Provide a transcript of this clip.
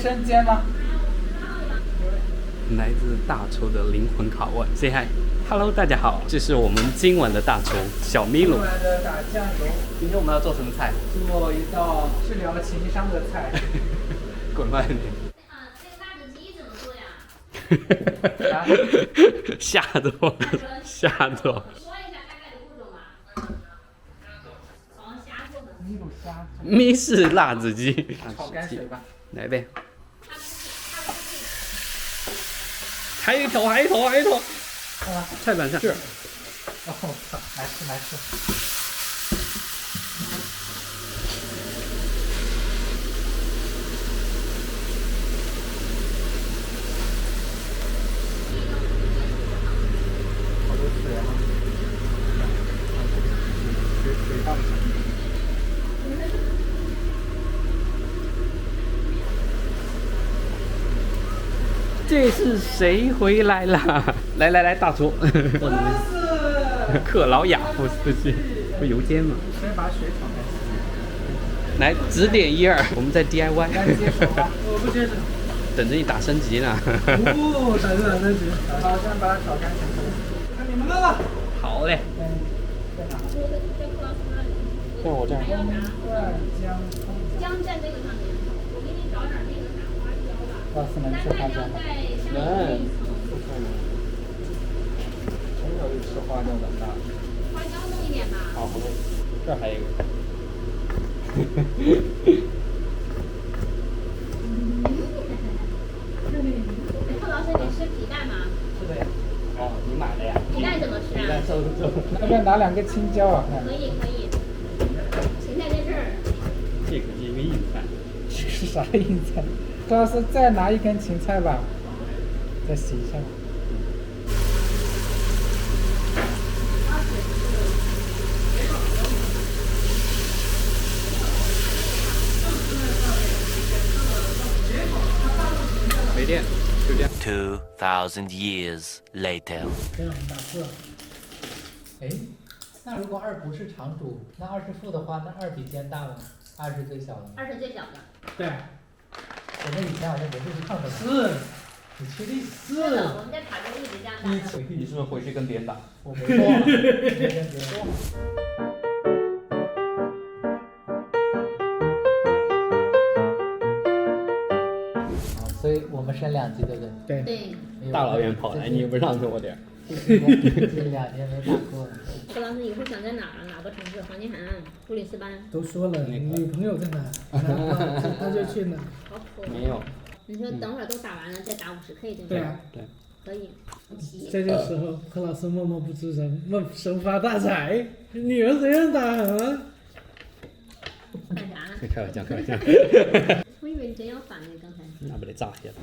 生煎吗？来自大厨的灵魂拷问 ，Say hi，Hello， 大家好，这是我们今晚的大厨小米鲁。今晚的打酱油，今天我们要做什么菜？做一道治疗情商的菜。滚慢点。这个辣子鸡怎么做呀？吓着我，吓着我。说一下大概的步骤嘛。从虾做的。米鲁虾，米式辣子鸡。炒泔水吧。来呗。还有一头，还有一头，还有一头。菜板上。是。哦，操，来吃来吃。好多水啊！水放上。这是谁回来啦？来，大厨，克劳雅夫斯基，不油煎吗？先把水炒开。来指点1、2，我们在 DIY。来接手吧，我不接手。等着你打升级呢。哦，打升级。好，先把它炒干净。看你们的了。好嘞。在哪？在我这儿。姜在这个上面，我给你找点那个啥花椒吧。告诉能吃花椒吗？能。从小就吃花椒长大。花椒弄一点吧。好，这儿还有一个。寇老师，你吃皮蛋吗？是的呀。哦，你买的呀？皮蛋怎么吃啊？收。要不要拿2个青椒啊？可以。芹菜在这儿。这可是一个硬菜。这是啥硬菜？高老师再拿1根芹菜吧，再洗一下。没电，就这样。 2,000 years later. 这样很大个。哎，那如果2不是常数，那2是负的话，那2比肩大吗？2是最小的吗2是最小的。对。我们以前好像也是唱的。是。你确定？是。我们在卡中一直这样打。你是不是回去跟别人打？我没说。没跟别人说。所以我们升2级，对不对？对。大老远跑来，你也不让着我点儿。这2年没打过。寇老师以后想在哪儿？哪个城市？黄金海岸、布里斯班。都说了，女朋友在哪，他就去哪。好苦。没有。你说等会儿都打完了再打50K 对吗？对啊。对。可以。这个时候，柯老师默默不出声，问生发大财，女儿怎样打啊？干啥？开玩笑，开玩笑。我以为你真要反呢，刚才。那不得炸下来。